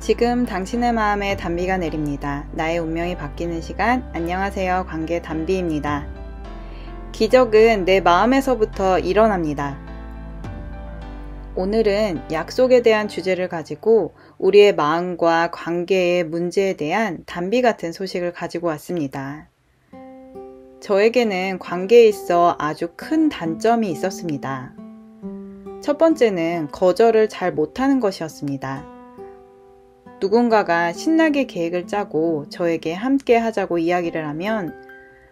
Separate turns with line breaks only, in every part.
지금 당신의 마음에 단비가 내립니다. 나의 운명이 바뀌는 시간. 안녕하세요. 관계 단비입니다. 기적은 내 마음에서부터 일어납니다. 오늘은 약속에 대한 주제를 가지고 우리의 마음과 관계의 문제에 대한 단비 같은 소식을 가지고 왔습니다. 저에게는 관계에 있어 아주 큰 단점이 있었습니다. 첫 번째는 거절을 잘 못하는 것이었습니다. 누군가가 신나게 계획을 짜고 저에게 함께 하자고 이야기를 하면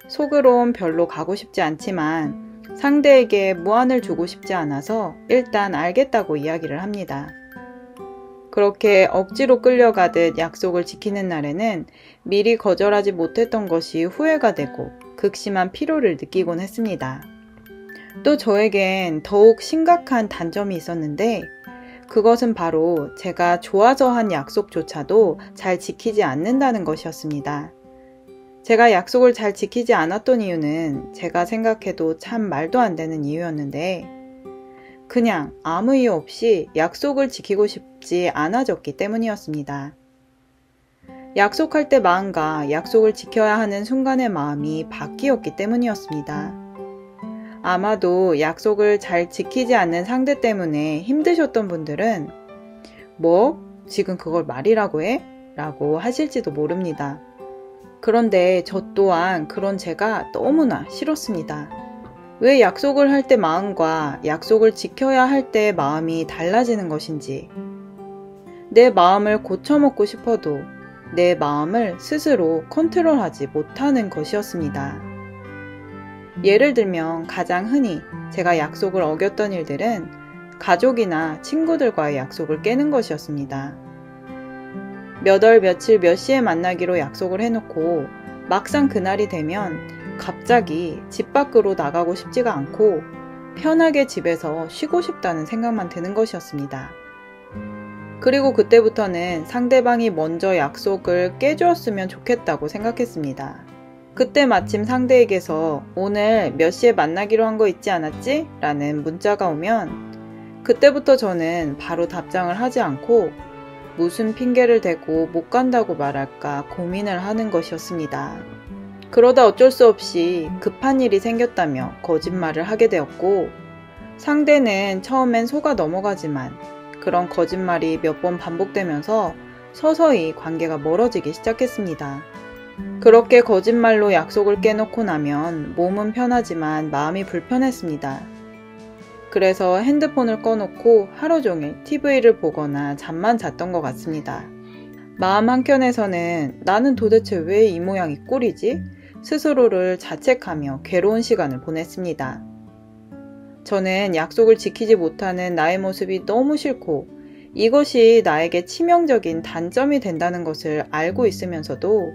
속으론 별로 가고 싶지 않지만 상대에게 무안을 주고 싶지 않아서 일단 알겠다고 이야기를 합니다. 그렇게 억지로 끌려가듯 약속을 지키는 날에는 미리 거절하지 못했던 것이 후회가 되고 극심한 피로를 느끼곤 했습니다. 또 저에겐 더욱 심각한 단점이 있었는데 그것은 바로 제가 좋아서 한 약속조차도 잘 지키지 않는다는 것이었습니다. 제가 약속을 잘 지키지 않았던 이유는 제가 생각해도 참 말도 안 되는 이유였는데 그냥 아무 이유 없이 약속을 지키고 싶지 않아졌기 때문이었습니다. 약속할 때 마음과 약속을 지켜야 하는 순간의 마음이 바뀌었기 때문이었습니다. 아마도 약속을 잘 지키지 않는 상대 때문에 힘드셨던 분들은 뭐? 지금 그걸 말이라고 해? 라고 하실지도 모릅니다. 그런데 저 또한 그런 제가 너무나 싫었습니다. 왜 약속을 할 때 마음과 약속을 지켜야 할 때의 마음이 달라지는 것인지, 내 마음을 고쳐먹고 싶어도 내 마음을 스스로 컨트롤하지 못하는 것이었습니다. 예를 들면 가장 흔히 제가 약속을 어겼던 일들은 가족이나 친구들과의 약속을 깨는 것이었습니다. 몇 월 며칠 몇 시에 만나기로 약속을 해놓고 막상 그날이 되면 갑자기 집 밖으로 나가고 싶지가 않고 편하게 집에서 쉬고 싶다는 생각만 드는 것이었습니다. 그리고 그때부터는 상대방이 먼저 약속을 깨주었으면 좋겠다고 생각했습니다. 그때 마침 상대에게서 오늘 몇 시에 만나기로 한 거 있지 않았지? 라는 문자가 오면 그때부터 저는 바로 답장을 하지 않고 무슨 핑계를 대고 못 간다고 말할까 고민을 하는 것이었습니다. 그러다 어쩔 수 없이 급한 일이 생겼다며 거짓말을 하게 되었고 상대는 처음엔 속아 넘어가지만 그런 거짓말이 몇 번 반복되면서 서서히 관계가 멀어지기 시작했습니다. 그렇게 거짓말로 약속을 깨놓고 나면 몸은 편하지만 마음이 불편했습니다. 그래서 핸드폰을 꺼놓고 하루 종일 TV를 보거나 잠만 잤던 것 같습니다. 마음 한켠에서는 나는 도대체 왜 이 모양이 꼴이지? 스스로를 자책하며 괴로운 시간을 보냈습니다. 저는 약속을 지키지 못하는 나의 모습이 너무 싫고 이것이 나에게 치명적인 단점이 된다는 것을 알고 있으면서도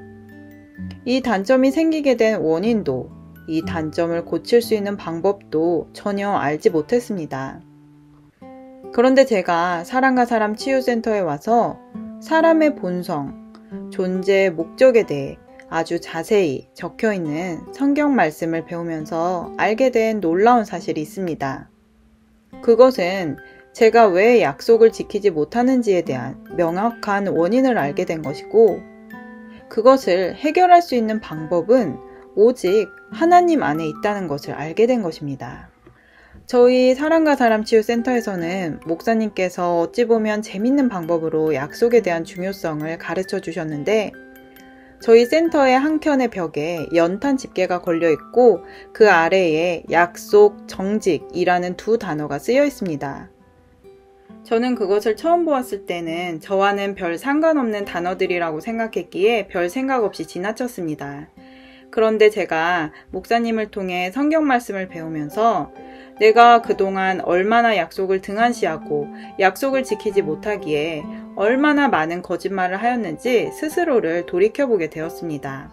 이 단점이 생기게 된 원인도 이 단점을 고칠 수 있는 방법도 전혀 알지 못했습니다. 그런데 제가 사람과 사람 치유센터에 와서 사람의 본성, 존재의 목적에 대해 아주 자세히 적혀있는 성경 말씀을 배우면서 알게 된 놀라운 사실이 있습니다. 그것은 제가 왜 약속을 지키지 못하는지에 대한 명확한 원인을 알게 된 것이고 그것을 해결할 수 있는 방법은 오직 하나님 안에 있다는 것을 알게 된 것입니다. 저희 사람과 사람 치유센터에서는 목사님께서 어찌 보면 재밌는 방법으로 약속에 대한 중요성을 가르쳐 주셨는데 저희 센터의 한켠의 벽에 연탄 집게가 걸려 있고 그 아래에 약속, 정직이라는 두 단어가 쓰여 있습니다. 저는 그것을 처음 보았을 때는 저와는 별 상관없는 단어들이라고 생각했기에 별 생각 없이 지나쳤습니다. 그런데 제가 목사님을 통해 성경 말씀을 배우면서 내가 그동안 얼마나 약속을 등한시하고 약속을 지키지 못하기에 얼마나 많은 거짓말을 하였는지 스스로를 돌이켜보게 되었습니다.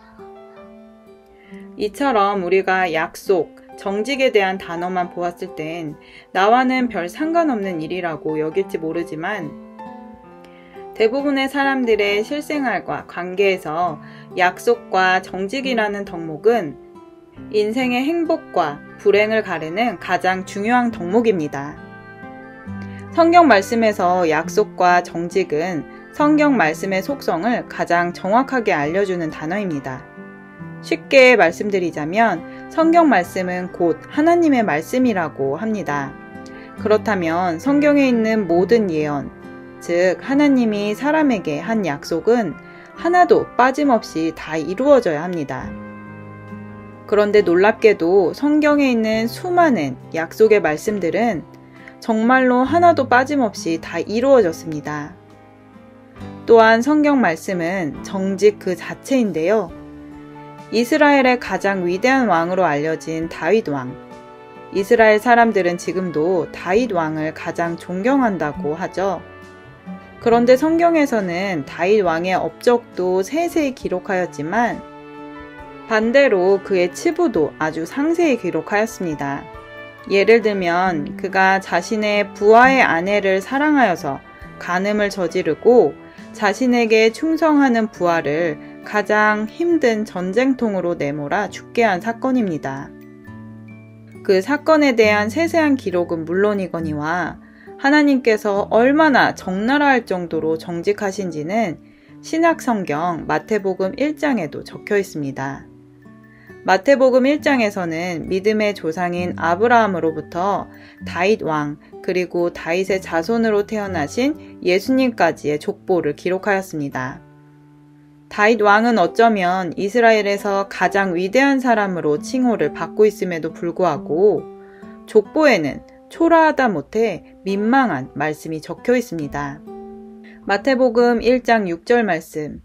이처럼 우리가 약속, 정직에 대한 단어만 보았을 땐 나와는 별 상관없는 일이라고 여길지 모르지만 대부분의 사람들의 실생활과 관계에서 약속과 정직이라는 덕목은 인생의 행복과 불행을 가르는 가장 중요한 덕목입니다. 성경 말씀에서 약속과 정직은 성경 말씀의 속성을 가장 정확하게 알려주는 단어입니다. 쉽게 말씀드리자면 성경 말씀은 곧 하나님의 말씀이라고 합니다. 그렇다면 성경에 있는 모든 예언, 즉 하나님이 사람에게 한 약속은 하나도 빠짐없이 다 이루어져야 합니다. 그런데 놀랍게도 성경에 있는 수많은 약속의 말씀들은 정말로 하나도 빠짐없이 다 이루어졌습니다. 또한 성경 말씀은 정직 그 자체인데요. 이스라엘의 가장 위대한 왕으로 알려진 다윗 왕. 이스라엘 사람들은 지금도 다윗 왕을 가장 존경한다고 하죠. 그런데 성경에서는 다윗 왕의 업적도 세세히 기록하였지만 반대로 그의 치부도 아주 상세히 기록하였습니다. 예를 들면 그가 자신의 부하의 아내를 사랑하여서 간음을 저지르고 자신에게 충성하는 부하를 가장 힘든 전쟁통으로 내몰아 죽게 한 사건입니다. 그 사건에 대한 세세한 기록은 물론이거니와 하나님께서 얼마나 적나라할 정도로 정직하신지는 신약성경 마태복음 1장에도 적혀 있습니다. 마태복음 1장에서는 믿음의 조상인 아브라함으로부터 다윗 왕 그리고 다윗의 자손으로 태어나신 예수님까지의 족보를 기록하였습니다. 다윗 왕은 어쩌면 이스라엘에서 가장 위대한 사람으로 칭호를 받고 있음에도 불구하고 족보에는 초라하다 못해 민망한 말씀이 적혀 있습니다. 마태복음 1장 6절 말씀,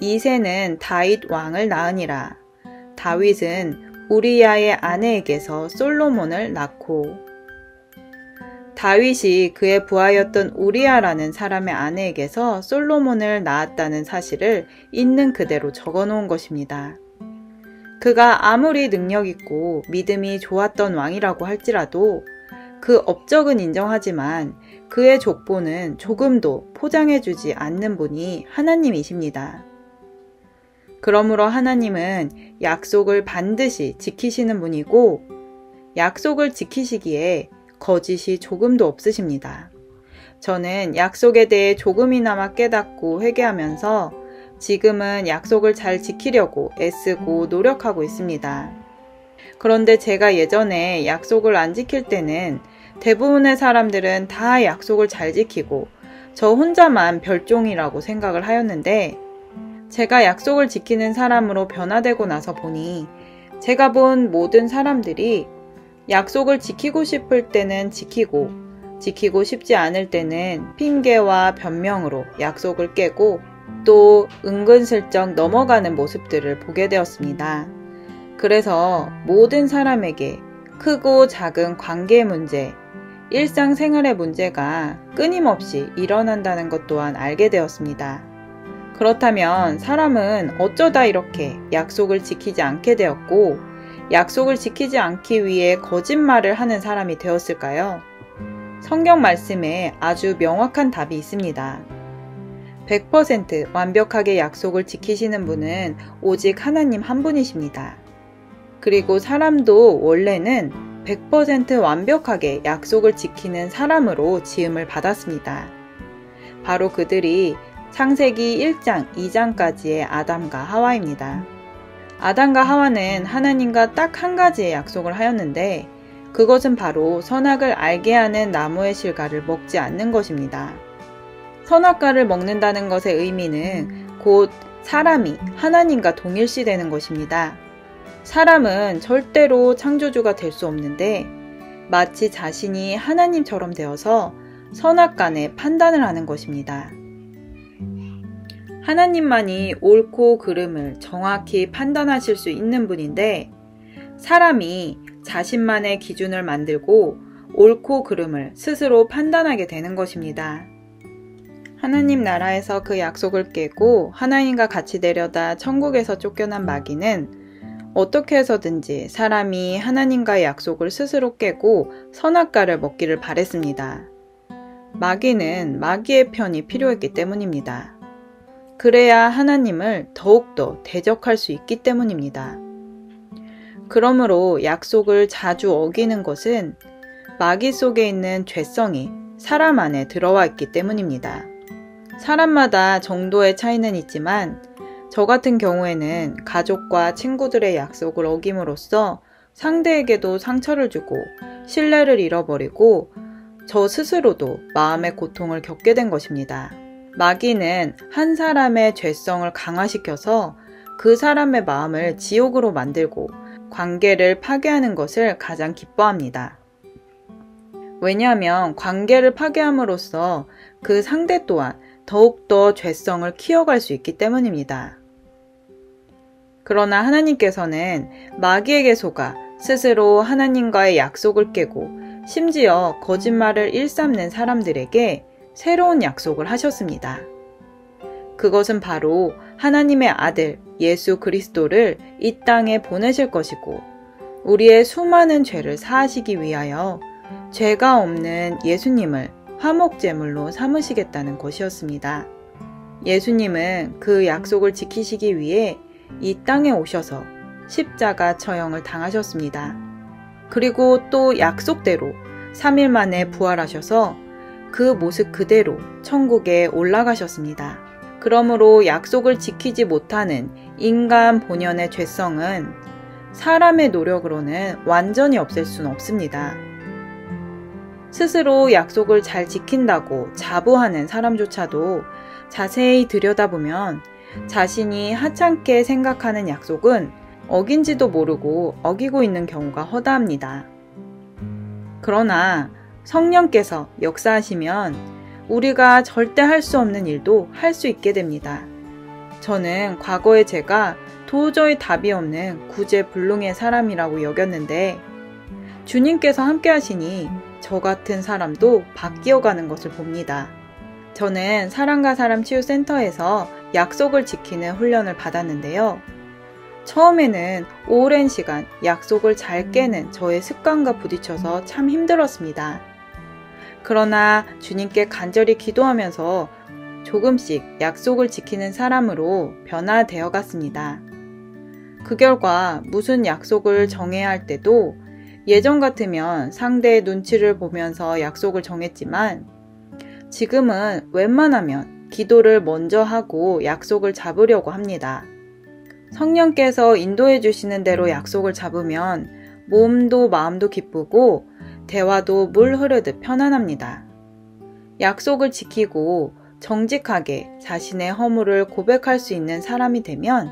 이새는 다윗 왕을 낳으니라. 다윗은 우리야의 아내에게서 솔로몬을 낳고. 다윗이 그의 부하였던 우리야라는 사람의 아내에게서 솔로몬을 낳았다는 사실을 있는 그대로 적어 놓은 것입니다. 그가 아무리 능력 있고 믿음이 좋았던 왕이라고 할지라도 그 업적은 인정하지만 그의 족보는 조금도 포장해주지 않는 분이 하나님이십니다. 그러므로 하나님은 약속을 반드시 지키시는 분이고 약속을 지키시기에 거짓이 조금도 없으십니다. 저는 약속에 대해 조금이나마 깨닫고 회개하면서 지금은 약속을 잘 지키려고 애쓰고 노력하고 있습니다. 그런데 제가 예전에 약속을 안 지킬 때는 대부분의 사람들은 다 약속을 잘 지키고 저 혼자만 별종이라고 생각을 하였는데 제가 약속을 지키는 사람으로 변화되고 나서 보니 제가 본 모든 사람들이 약속을 지키고 싶을 때는 지키고 지키고 싶지 않을 때는 핑계와 변명으로 약속을 깨고 또 은근슬쩍 넘어가는 모습들을 보게 되었습니다. 그래서 모든 사람에게 크고 작은 관계 문제, 일상생활의 문제가 끊임없이 일어난다는 것 또한 알게 되었습니다. 그렇다면 사람은 어쩌다 이렇게 약속을 지키지 않게 되었고 약속을 지키지 않기 위해 거짓말을 하는 사람이 되었을까요? 성경 말씀에 아주 명확한 답이 있습니다. 100% 완벽하게 약속을 지키시는 분은 오직 하나님 한 분이십니다. 그리고 사람도 원래는 100% 완벽하게 약속을 지키는 사람으로 지음을 받았습니다. 바로 그들이 창세기 1장, 2장까지의 아담과 하와입니다. 아담과 하와는 하나님과 딱 한 가지의 약속을 하였는데 그것은 바로 선악을 알게 하는 나무의 실과를 먹지 않는 것입니다. 선악과를 먹는다는 것의 의미는 곧 사람이 하나님과 동일시되는 것입니다. 사람은 절대로 창조주가 될 수 없는데 마치 자신이 하나님처럼 되어서 선악간에 판단을 하는 것입니다. 하나님만이 옳고 그름을 정확히 판단하실 수 있는 분인데 사람이 자신만의 기준을 만들고 옳고 그름을 스스로 판단하게 되는 것입니다. 하나님 나라에서 그 약속을 깨고 하나님과 같이 내려다 천국에서 쫓겨난 마귀는 어떻게 해서든지 사람이 하나님과의 약속을 스스로 깨고 선악과를 먹기를 바랬습니다. 마귀는 마귀의 편이 필요했기 때문입니다. 그래야 하나님을 더욱더 대적할 수 있기 때문입니다. 그러므로 약속을 자주 어기는 것은 마귀 속에 있는 죄성이 사람 안에 들어와 있기 때문입니다. 사람마다 정도의 차이는 있지만 저 같은 경우에는 가족과 친구들의 약속을 어김으로써 상대에게도 상처를 주고 신뢰를 잃어버리고 저 스스로도 마음의 고통을 겪게 된 것입니다. 마귀는 한 사람의 죄성을 강화시켜서 그 사람의 마음을 지옥으로 만들고 관계를 파괴하는 것을 가장 기뻐합니다. 왜냐하면 관계를 파괴함으로써 그 상대 또한 더욱더 죄성을 키워갈 수 있기 때문입니다. 그러나 하나님께서는 마귀에게 속아 스스로 하나님과의 약속을 깨고 심지어 거짓말을 일삼는 사람들에게 새로운 약속을 하셨습니다. 그것은 바로 하나님의 아들 예수 그리스도를 이 땅에 보내실 것이고 우리의 수많은 죄를 사하시기 위하여 죄가 없는 예수님을 화목제물로 삼으시겠다는 것이었습니다. 예수님은 그 약속을 지키시기 위해 이 땅에 오셔서 십자가 처형을 당하셨습니다. 그리고 또 약속대로 3일 만에 부활하셔서 그 모습 그대로 천국에 올라가셨습니다. 그러므로 약속을 지키지 못하는 인간 본연의 죄성은 사람의 노력으로는 완전히 없앨 수는 없습니다. 스스로 약속을 잘 지킨다고 자부하는 사람조차도 자세히 들여다보면 자신이 하찮게 생각하는 약속은 어긴지도 모르고 어기고 있는 경우가 허다합니다. 그러나 성령께서 역사하시면 우리가 절대 할 수 없는 일도 할 수 있게 됩니다. 저는 과거의 제가 도저히 답이 없는 구제불능의 사람이라고 여겼는데 주님께서 함께 하시니 저 같은 사람도 바뀌어가는 것을 봅니다. 저는 사람과 사람 치유센터에서 약속을 지키는 훈련을 받았는데요. 처음에는 오랜 시간 약속을 잘 깨는 저의 습관과 부딪혀서 참 힘들었습니다. 그러나 주님께 간절히 기도하면서 조금씩 약속을 지키는 사람으로 변화되어 갔습니다. 그 결과 무슨 약속을 정해야 할 때도 예전 같으면 상대의 눈치를 보면서 약속을 정했지만 지금은 웬만하면 기도를 먼저 하고 약속을 잡으려고 합니다. 성령께서 인도해 주시는 대로 약속을 잡으면 몸도 마음도 기쁘고 대화도 물 흐르듯 편안합니다. 약속을 지키고 정직하게 자신의 허물을 고백할 수 있는 사람이 되면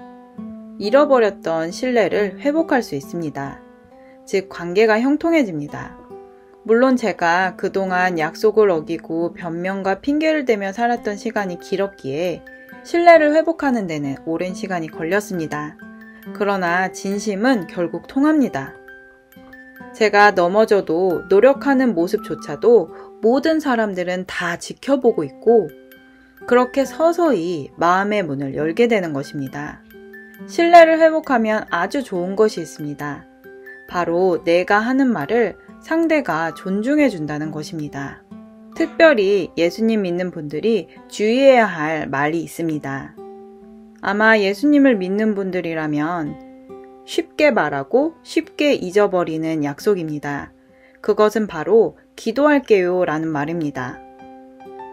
잃어버렸던 신뢰를 회복할 수 있습니다. 즉 관계가 형통해집니다. 물론 제가 그동안 약속을 어기고 변명과 핑계를 대며 살았던 시간이 길었기에 신뢰를 회복하는 데는 오랜 시간이 걸렸습니다. 그러나 진심은 결국 통합니다. 제가 넘어져도 노력하는 모습조차도 모든 사람들은 다 지켜보고 있고 그렇게 서서히 마음의 문을 열게 되는 것입니다. 신뢰를 회복하면 아주 좋은 것이 있습니다. 바로 내가 하는 말을 상대가 존중해 준다는 것입니다. 특별히 예수님 믿는 분들이 주의해야 할 말이 있습니다. 아마 예수님을 믿는 분들이라면 쉽게 말하고 쉽게 잊어버리는 약속입니다. 그것은 바로 기도할게요 라는 말입니다.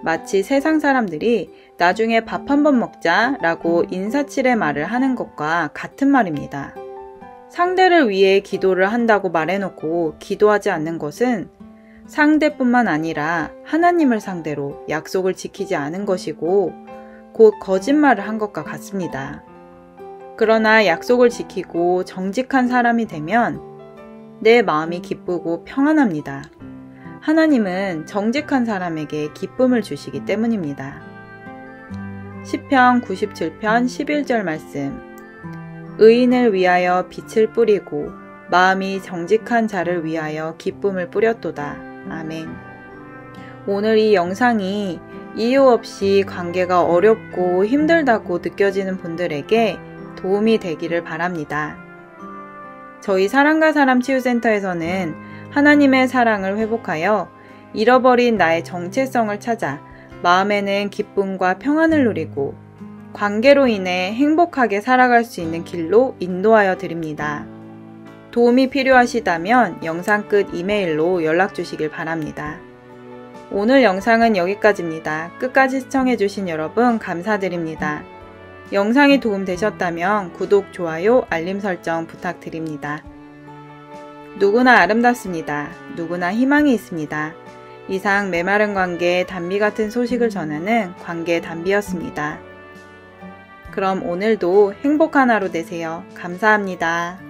마치 세상 사람들이 나중에 밥 한번 먹자 라고 인사치레 말을 하는 것과 같은 말입니다. 상대를 위해 기도를 한다고 말해놓고 기도하지 않는 것은 상대뿐만 아니라 하나님을 상대로 약속을 지키지 않은 것이고 곧 거짓말을 한 것과 같습니다. 그러나 약속을 지키고 정직한 사람이 되면 내 마음이 기쁘고 평안합니다. 하나님은 정직한 사람에게 기쁨을 주시기 때문입니다. 시편 97편 11절 말씀. 의인을 위하여 빛을 뿌리고 마음이 정직한 자를 위하여 기쁨을 뿌렸도다. 아멘. 오늘 이 영상이 이유 없이 관계가 어렵고 힘들다고 느껴지는 분들에게 도움이 되기를 바랍니다. 저희 사람과 사람 치유센터에서는 하나님의 사랑을 회복하여 잃어버린 나의 정체성을 찾아 마음에는 기쁨과 평안을 누리고 관계로 인해 행복하게 살아갈 수 있는 길로 인도하여 드립니다. 도움이 필요하시다면 영상 끝 이메일로 연락 주시길 바랍니다. 오늘 영상은 여기까지입니다. 끝까지 시청해주신 여러분 감사드립니다. 영상이 도움되셨다면 구독, 좋아요, 알림 설정 부탁드립니다. 누구나 아름답습니다. 누구나 희망이 있습니다. 이상 메마른 관계 단비 같은 소식을 전하는 관계 단비였습니다. 그럼 오늘도 행복한 하루 되세요. 감사합니다.